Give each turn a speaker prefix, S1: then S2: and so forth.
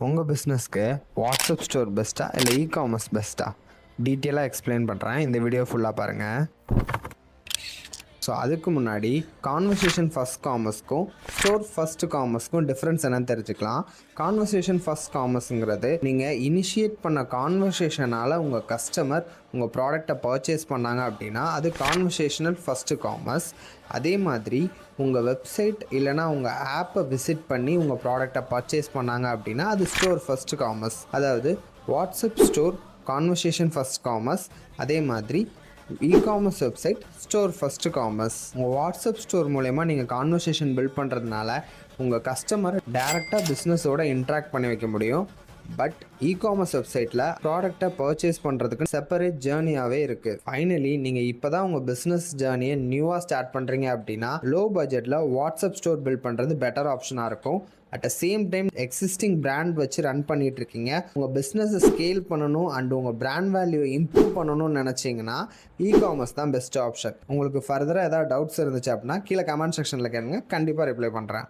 S1: உங்கள் பிஸ்னஸ்க்கு WhatsApp store பெஸ்ட்டா இல்லை இ-காமர்ஸ் பெஸ்ட்டா? டீட்டெயிலாக எக்ஸ்பிளைன் பண்ணுறேன், இந்த வீடியோ ஃபுல்லாக பாருங்கள். ஸோ அதுக்கு முன்னாடி கான்வர்சேஷன் ஃபஸ்ட் காமர்ஸ்க்கும் ஸ்டோர் ஃபஸ்ட்டு காமர்ஸ்க்கும் டிஃப்ரென்ஸ் என்னன்னு தெரிஞ்சுக்கலாம். கான்வர்சேஷன் ஃபஸ்ட் காமர்ஸுங்கிறது நீங்கள் இனிஷியேட் பண்ண கான்வர்சேஷனால் உங்கள் கஸ்டமர் உங்கள் ப்ராடக்டை பர்ச்சேஸ் பண்ணாங்க அப்படின்னா அது கான்வர்சேஷனல் ஃபஸ்ட்டு காமர்ஸ். அதே மாதிரி உங்கள் வெப்சைட் இல்லைனா உங்கள் ஆப்பை விசிட் பண்ணி உங்கள் ப்ராடக்டை பர்ச்சேஸ் பண்ணாங்க அப்படின்னா அது ஸ்டோர் ஃபஸ்ட்டு காமர்ஸ். அதாவது WhatsApp store conversation first commerce, அதே மாதிரி e-commerce website store first commerce. உங்கள் வாட்ஸ்அப் ஸ்டோர் மூலயமா நீங்கள் கான்வர்சேஷன் பில்ட் பண்ணுறதுனால உங்கள் கஸ்டமரை டேரெக்டாக பிஸ்னஸோடு இன்ட்ராக்ட் பண்ணி வைக்க முடியும். பட் இ-காமர்ஸ் வெப்சைட்டில் ப்ராடக்டை பர்ச்சேஸ் பண்ணுறதுக்கு செப்பரேட் ஜேர்னியாகவே இருக்குது. ஃபைனலி நீங்கள் இப்போ தான் உங்கள் பிஸ்னஸ் ஜேர்னியை நியூவாக ஸ்டார்ட் பண்ணுறீங்க அப்படின்னா லோ பட்ஜெட்டில் வாட்ஸ்அப் ஸ்டோர் பில்ட் பண்ணுறது பெட்டர் ஆப்ஷனாக இருக்கும். At the same time existing brand வச்சு ரன் பண்ணிட்டு இருக்கீங்க, உங்கள் பிஸ்னஸை ஸ்கேல் பண்ணணும் அண்ட் உங்கள் பிராண்ட் வேல்யூவை இம்ப்ரூவ் பண்ணணும்னு நினச்சிங்கன்னா இ-காமர்ஸ் தான் பெஸ்ட் ஆப்ஷன். உங்களுக்கு ஃபர்தராக ஏதாவது டவுட்ஸ் இருந்துச்சு அப்படின்னா கீழே கமெண்ட் செக்ஷனில் கேளுங்க, கண்டிப்பாக ரிப்ளை பண்ணுறேன்.